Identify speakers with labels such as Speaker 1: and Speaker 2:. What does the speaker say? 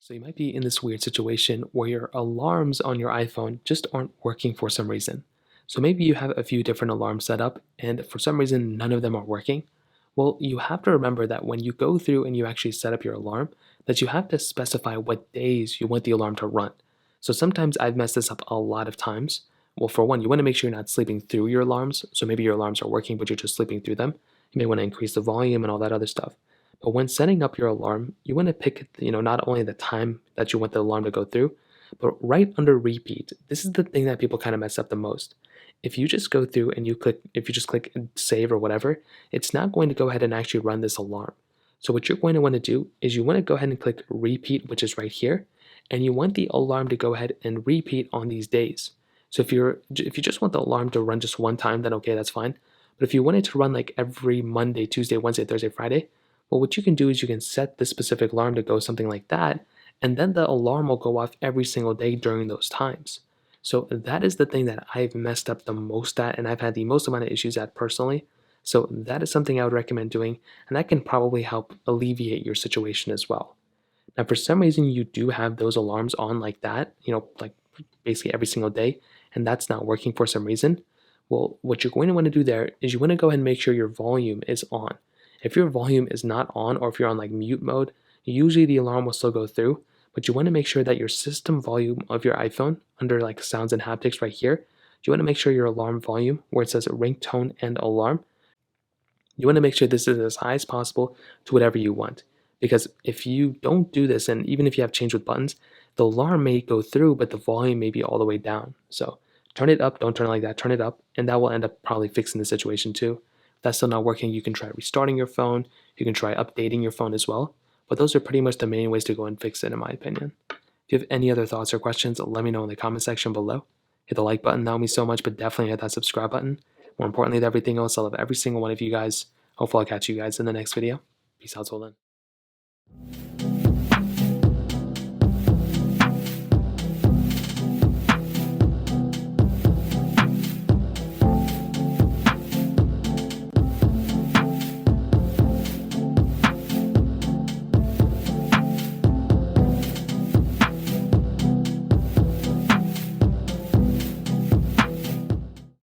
Speaker 1: So you might be in this weird situation where your alarms on your iPhone just aren't working for some reason. So maybe you have a few different alarms set up and for some reason none of them are working. Well, you have to remember that when you go through and you actually set up your alarm, that you have to specify what days you want the alarm to run. So sometimes I've messed this up a lot of times. Well, for one, you want to make sure you're not sleeping through your alarms. So maybe your alarms are working, but you're just sleeping through them. You may want to increase the volume and all that other stuff. But when setting up your alarm, you want to pick, not only the time that you want the alarm to go through, but right under repeat. This is the thing that people kind of mess up the most. If you just go through and if you just click save or whatever, it's not going to go ahead and actually run this alarm. So what you're going to want to do is you want to go ahead and click repeat, which is right here, and you want the alarm to go ahead and repeat on these days. So if you just want the alarm to run just one time, then okay, that's fine. But if you want it to run like every Monday, Tuesday, Wednesday, Thursday, Friday, well, what you can do is you can set the specific alarm to go something like that, and then the alarm will go off every single day during those times. So that is the thing that I've messed up the most at, and I've had the most amount of issues at personally. So that is something I would recommend doing, and that can probably help alleviate your situation as well. Now, for some reason, you do have those alarms on like that, like basically every single day, and that's not working for some reason. Well, what you're going to want to do there is you want to go ahead and make sure your volume is on. If your volume is not on, or if you're on like mute mode, usually the alarm will still go through, but you want to make sure that your system volume of your iPhone under like sounds and haptics right here, you want to make sure your alarm volume where it says ringtone and alarm, you want to make sure this is as high as possible to whatever you want. Because if you don't do this, and even if you have change with buttons, the alarm may go through, but the volume may be all the way down. So turn it up, don't turn it like that, turn it up, and that will end up probably fixing the situation too. If that's still not working, you can try restarting your phone, you can try updating your phone as well. But those are pretty much the main ways to go and fix it, in my opinion. If you have any other thoughts or questions, let me know in the comment section below. Hit the like button, that would mean so much, but definitely hit that subscribe button. More importantly than everything else, I love every single one of you guys. Hopefully I'll catch you guys in the next video. Peace out till then.